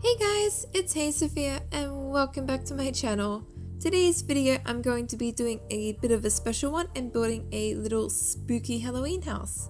Hey guys, it's Sophia and welcome back to my channel. Today's video I'm going to be doing a bit of a special one and building a little spooky Halloween house.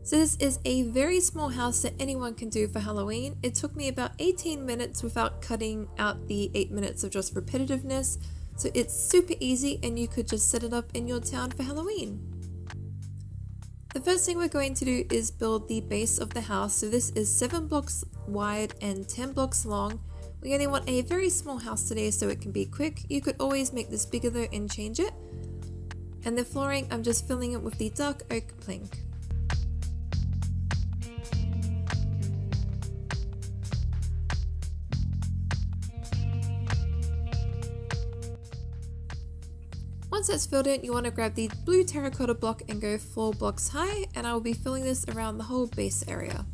So this is a very small house that anyone can do for Halloween. It took me about 18 minutes without cutting out the 8 minutes of just repetitiveness. So it's super easy and you could just set it up in your town for Halloween. The first thing we're going to do is build the base of the house. So this is 7 blocks wide and 10 blocks long. We only want a very small house today so it can be quick. You could always make this bigger though and change it. And the flooring, I'm just filling it with the dark oak plank. Once that's filled in, you want to grab the blue terracotta block and go 4 blocks high, and I will be filling this around the whole base area.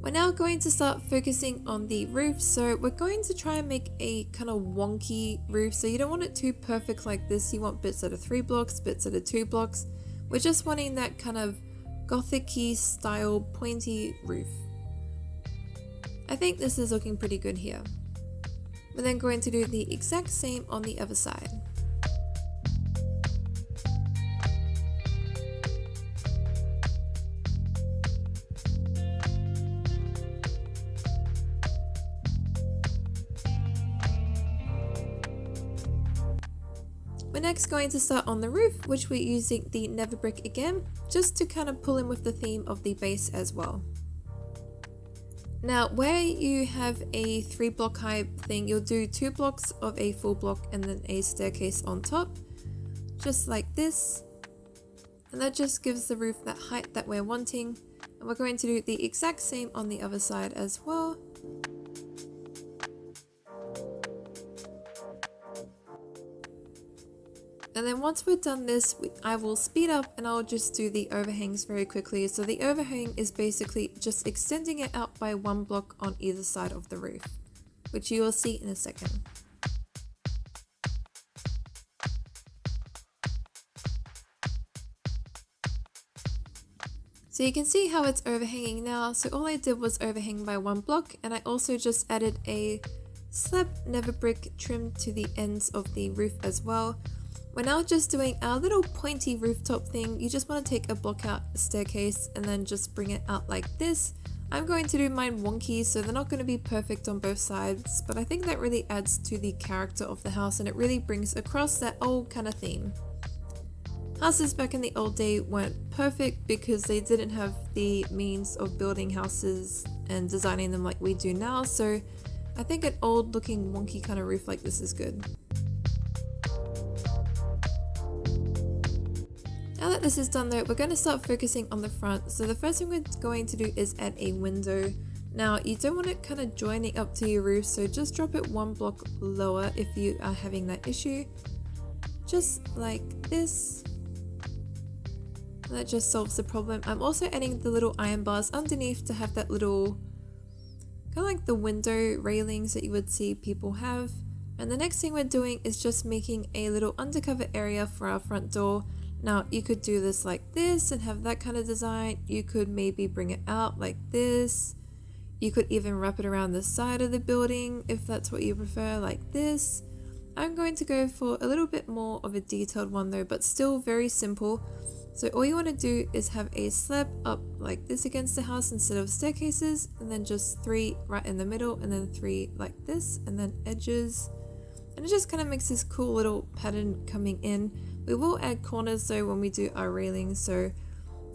We're now going to start focusing on the roof, so we're going to try and make a kind of wonky roof. So you don't want it too perfect like this. You want bits that are 3 blocks, bits that are 2 blocks. We're just wanting that kind of gothic-y style pointy roof. I think this is looking pretty good here. We're then going to do the exact same on the other side. We're next going to start on the roof, which we're using the nether brick again, just to kind of pull in with the theme of the base as well. Now, where you have a 3 block high thing, you'll do 2 blocks of a full block and then a staircase on top, just like this. And that just gives the roof that height that we're wanting. And we're going to do the exact same on the other side as well. And then once we're done this, I will speed up and I'll just do the overhangs very quickly. So the overhang is basically just extending it out by 1 block on either side of the roof, which you will see in a second. So you can see how it's overhanging now. So all I did was overhang by 1 block, and I also just added a slab nether brick trim to the ends of the roof as well. We're now just doing our little pointy rooftop thing. You just want to take a block out a staircase and then just bring it out like this. I'm going to do mine wonky, so they're not going to be perfect on both sides, but I think that really adds to the character of the house and it really brings across that old kind of theme. Houses back in the old day weren't perfect because they didn't have the means of building houses and designing them like we do now, so I think an old looking wonky kind of roof like this is good. Now that this is done though, we're going to start focusing on the front. So the first thing we're going to do is add a window. Now you don't want it kind of joining up to your roof, so just drop it 1 block lower if you are having that issue. Just like this. That just solves the problem. I'm also adding the little iron bars underneath to have that little, kind of like the window railings that you would see people have. And the next thing we're doing is just making a little undercover area for our front door. Now you could do this like this and have that kind of design. You could maybe bring it out like this. You could even wrap it around the side of the building if that's what you prefer, like this. I'm going to go for a little bit more of a detailed one though, but still very simple. So all you want to do is have a slab up like this against the house instead of staircases, and then just 3 right in the middle and then 3 like this, and then edges. And it just kind of makes this cool little pattern coming in. We will add corners though when we do our railings. So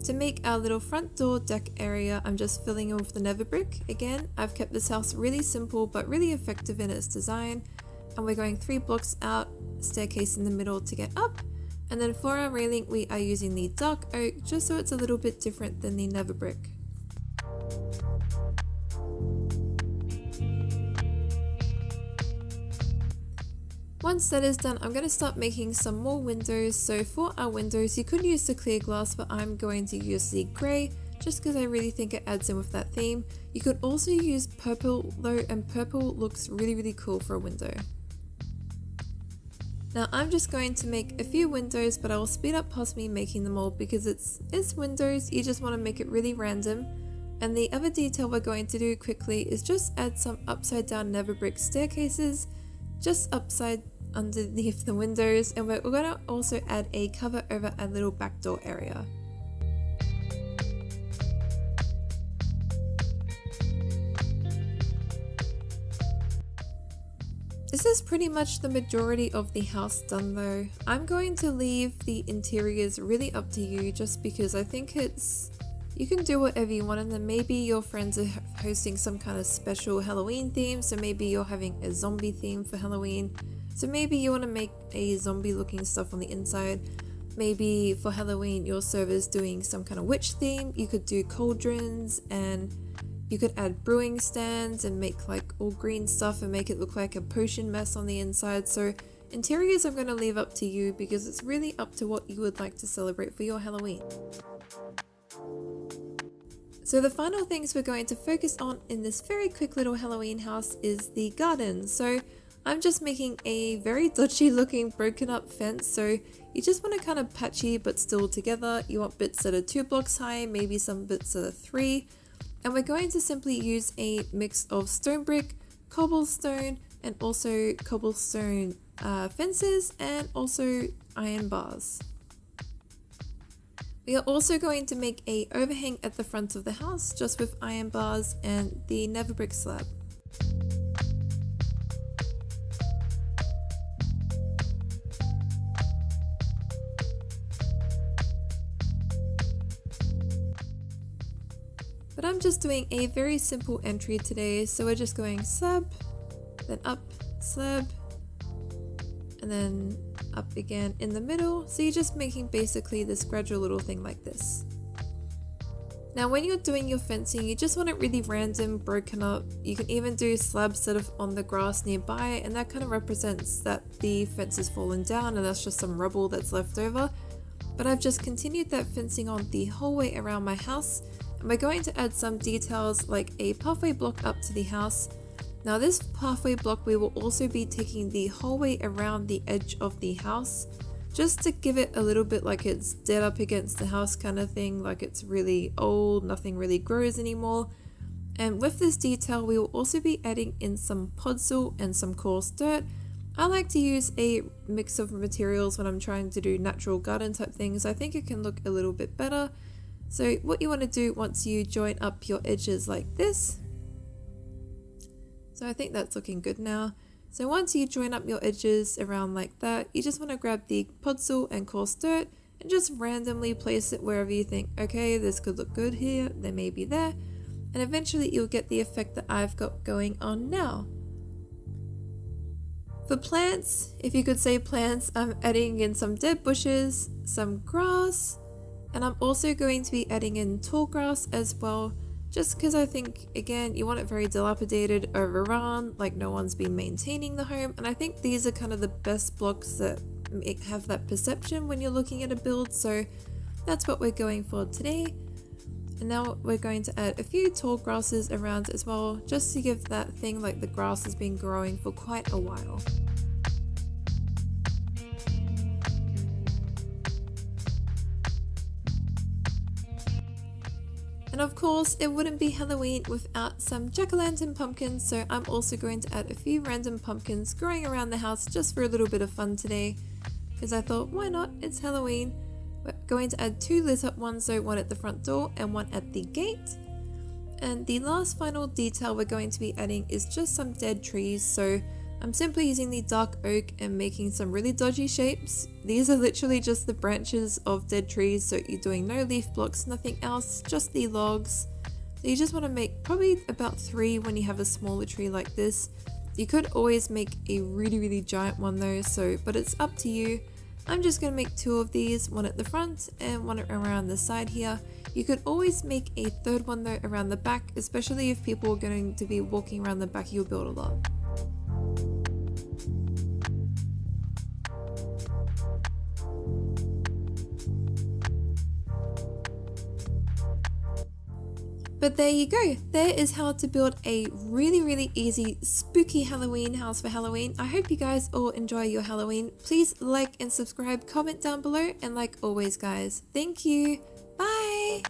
to make our little front door deck area, I'm just filling in with the nether brick. Again, I've kept this house really simple but really effective in its design. And we're going 3 blocks out, staircase in the middle to get up. And then for our railing, we are using the dark oak just so it's a little bit different than the nether brick. Once that is done, I'm going to start making some more windows. So for our windows, you could use the clear glass, but I'm going to use the grey just because I really think it adds in with that theme. You could also use purple though, and purple looks really cool for a window. Now I'm just going to make a few windows, but I will speed up past me making them all because it's windows, you just want to make it really random. And the other detail we're going to do quickly is just add some upside down never brick staircases just upside underneath the windows, and we're going to also add a cover over a little back door area. This is pretty much the majority of the house done though. I'm going to leave the interiors really up to you just because I think you can do whatever you want, and then maybe your friends are hosting some kind of special Halloween theme, so maybe you're having a zombie theme for Halloween. So maybe you want to make a zombie looking stuff on the inside. Maybe for Halloween your server's doing some kind of witch theme. You could do cauldrons, and you could add brewing stands and make like all green stuff and make it look like a potion mess on the inside. So interiors I'm going to leave up to you because it's really up to what you would like to celebrate for your Halloween. So the final things we're going to focus on in this very quick little Halloween house is the garden. So I'm just making a very dodgy looking broken up fence, so you just want to kind of patchy but still together. You want bits that are 2 blocks high, maybe some bits that are 3. And we're going to simply use a mix of stone brick, cobblestone, and also cobblestone fences, and also iron bars. We are also going to make a overhang at the front of the house just with iron bars and the never brick slab. But I'm just doing a very simple entry today, so we're just going slab, then up, slab, and then up again in the middle. So you're just making basically this gradual little thing like this. Now when you're doing your fencing, you just want it really random, broken up. You can even do slabs sort of on the grass nearby, and that kind of represents that the fence has fallen down and that's just some rubble that's left over. But I've just continued that fencing on the whole way around my house. And we're going to add some details like a pathway block up to the house. Now this pathway block we will also be taking the whole way around the edge of the house, just to give it a little bit like it's dead up against the house kind of thing, like it's really old, nothing really grows anymore. And with this detail we will also be adding in some podzol and some coarse dirt. I like to use a mix of materials when I'm trying to do natural garden type things. I think it can look a little bit better. So what you want to do once you join up your edges like this, so I think that's looking good now. So once you join up your edges around like that, you just want to grab the podzol and coarse dirt and just randomly place it wherever you think, okay, this could look good here, then maybe there, and eventually you'll get the effect that I've got going on now. For plants, if you could say plants, I'm adding in some dead bushes, some grass, and I'm also going to be adding in tall grass as well, just because I think, again, you want it very dilapidated, overrun, like no one's been maintaining the home, and I think these are kind of the best blocks that have that perception when you're looking at a build, so that's what we're going for today. And now we're going to add a few tall grasses around as well, just to give that thing like the grass has been growing for quite a while. And of course, it wouldn't be Halloween without some jack-o'-lantern pumpkins, so I'm also going to add a few random pumpkins growing around the house just for a little bit of fun today, because I thought, why not? It's Halloween. We're going to add 2 lit up ones, so one at the front door and one at the gate. And the last final detail we're going to be adding is just some dead trees, so I'm simply using the dark oak and making some really dodgy shapes. These are literally just the branches of dead trees, so you're doing no leaf blocks, nothing else, just the logs. So you just want to make probably about 3 when you have a smaller tree like this. You could always make a really giant one though, but it's up to you. I'm just going to make 2 of these, one at the front and one around the side here. You could always make a 3rd one though around the back, especially if people are going to be walking around the back of your build a lot. But there you go, there is how to build a really easy spooky Halloween house for Halloween. I hope you guys all enjoy your Halloween. Please like and subscribe, comment down below, and like always guys, thank you, bye!